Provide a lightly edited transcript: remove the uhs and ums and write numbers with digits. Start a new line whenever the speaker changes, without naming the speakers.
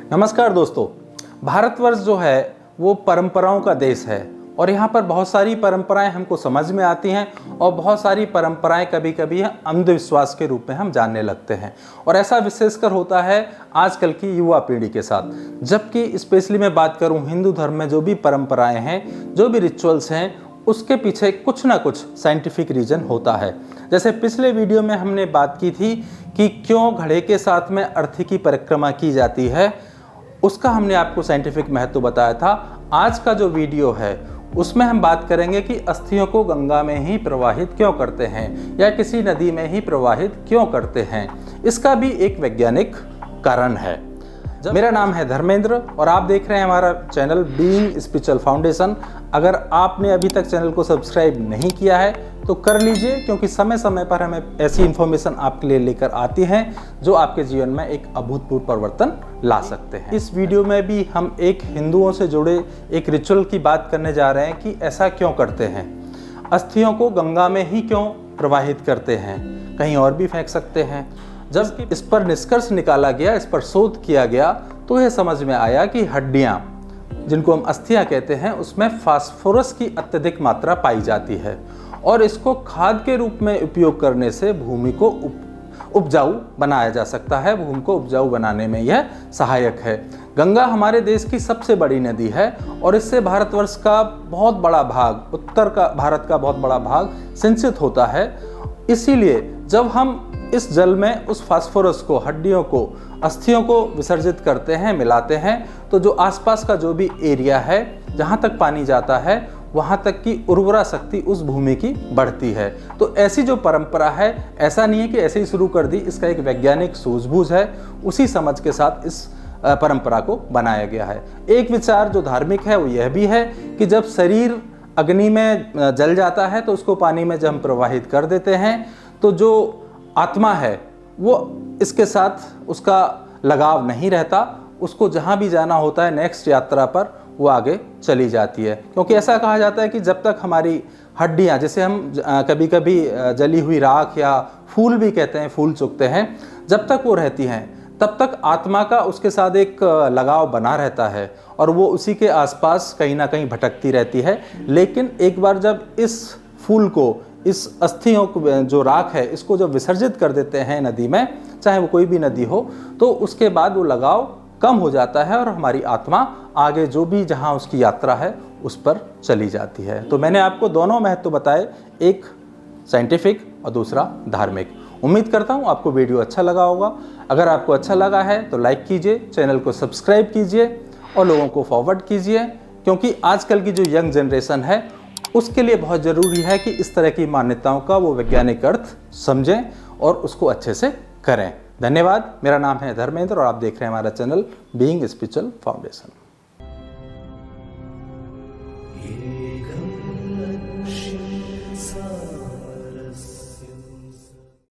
नमस्कार दोस्तों, भारतवर्ष जो है वो परंपराओं का देश है और यहाँ पर बहुत सारी परंपराएं हमको समझ में आती हैं और बहुत सारी परंपराएं कभी कभी अंधविश्वास के रूप में हम जानने लगते हैं। और ऐसा विशेषकर होता है आजकल की युवा पीढ़ी के साथ। जबकि स्पेशली मैं बात करूँ हिंदू धर्म में जो भी परंपराएं हैं, जो भी रिचुअल्स हैं, उसके पीछे कुछ ना कुछ साइंटिफिक रीजन होता है। जैसे पिछले वीडियो में हमने बात की थी कि क्यों घड़े के साथ में अर्थी की परिक्रमा की जाती है, उसका हमने आपको साइंटिफिक महत्व बताया था। आज का जो वीडियो है उसमें हम बात करेंगे कि अस्थियों को गंगा में ही प्रवाहित क्यों करते हैं या किसी नदी में ही प्रवाहित क्यों करते हैं। इसका भी एक वैज्ञानिक कारण है। मेरा नाम है धर्मेंद्र और आप देख रहे हैं हमारा चैनल बीइंग स्पिरिचुअल फाउंडेशन। अगर आपने अभी तक चैनल को सब्सक्राइब नहीं किया है तो कर लीजिए, क्योंकि समय समय पर हमें ऐसी इन्फॉर्मेशन आपके लिए लेकर आती हैं जो आपके जीवन में एक अभूतपूर्व परिवर्तन ला सकते हैं। इस वीडियो में भी हम एक हिंदुओं से जुड़े एक रिचुअल की बात करने जा रहे हैं कि ऐसा क्यों करते हैं, अस्थियों को गंगा में ही क्यों प्रवाहित करते हैं, कहीं और भी फेंक सकते हैं। जब इस पर निष्कर्ष निकाला गया, इस पर शोध किया गया, तो यह समझ में आया कि हड्डियां, जिनको हम अस्थियां कहते हैं, उसमें फास्फोरस की अत्यधिक मात्रा पाई जाती है और इसको खाद के रूप में उपयोग करने से भूमि को उपजाऊ बनाया जा सकता है। भूमि को उपजाऊ बनाने में यह सहायक है। गंगा हमारे देश की सबसे बड़ी नदी है और इससे भारतवर्ष का बहुत बड़ा भाग, उत्तर का भारत का बहुत बड़ा भाग सिंचित होता है। इसीलिए जब हम इस जल में उस फास्फोरस को, हड्डियों को, अस्थियों को विसर्जित करते हैं, मिलाते हैं, तो जो आसपास का जो भी एरिया है जहाँ तक पानी जाता है वहाँ तक की उर्वरा शक्ति उस भूमि की बढ़ती है। तो ऐसी जो परंपरा है, ऐसा नहीं है कि ऐसे ही शुरू कर दी, इसका एक वैज्ञानिक सूझबूझ है। उसी समझ के साथ इस परंपरा को बनाया गया है। एक विचार जो धार्मिक है वो यह भी है कि जब शरीर अग्नि में जल जाता है तो उसको पानी में जब हम प्रवाहित कर देते हैं तो जो आत्मा है वो इसके साथ उसका लगाव नहीं रहता, उसको जहाँ भी जाना होता है नेक्स्ट यात्रा पर वो आगे चली जाती है। क्योंकि ऐसा कहा जाता है कि जब तक हमारी हड्डियाँ, जिसे हम कभी कभी जली हुई राख या फूल भी कहते हैं, फूल चुगते हैं, जब तक वो रहती हैं तब तक आत्मा का उसके साथ एक लगाव बना रहता है और वो उसी के आसपास कहीं ना कहीं भटकती रहती है। लेकिन एक बार जब इस फूल को, इस अस्थियों को, जो राख है, इसको जब विसर्जित कर देते हैं नदी में, चाहे वो कोई भी नदी हो, तो उसके बाद वो लगाव कम हो जाता है और हमारी आत्मा आगे जो भी जहाँ उसकी यात्रा है उस पर चली जाती है। तो मैंने आपको दोनों महत्व बताए, एक साइंटिफिक और दूसरा धार्मिक। उम्मीद करता हूँ आपको वीडियो अच्छा लगा होगा। अगर आपको अच्छा लगा है तो लाइक कीजिए, चैनल को सब्सक्राइब कीजिए और लोगों को फॉरवर्ड कीजिए, क्योंकि आजकल की जो यंग जनरेशन है उसके लिए बहुत ज़रूरी है कि इस तरह की मान्यताओं का वो वैज्ञानिक अर्थ समझें और उसको अच्छे से करें। धन्यवाद। मेरा नाम है धर्मेंद्र और आप देख रहे हैं हमारा चैनल बीइंग स्पिरिचुअल फाउंडेशन।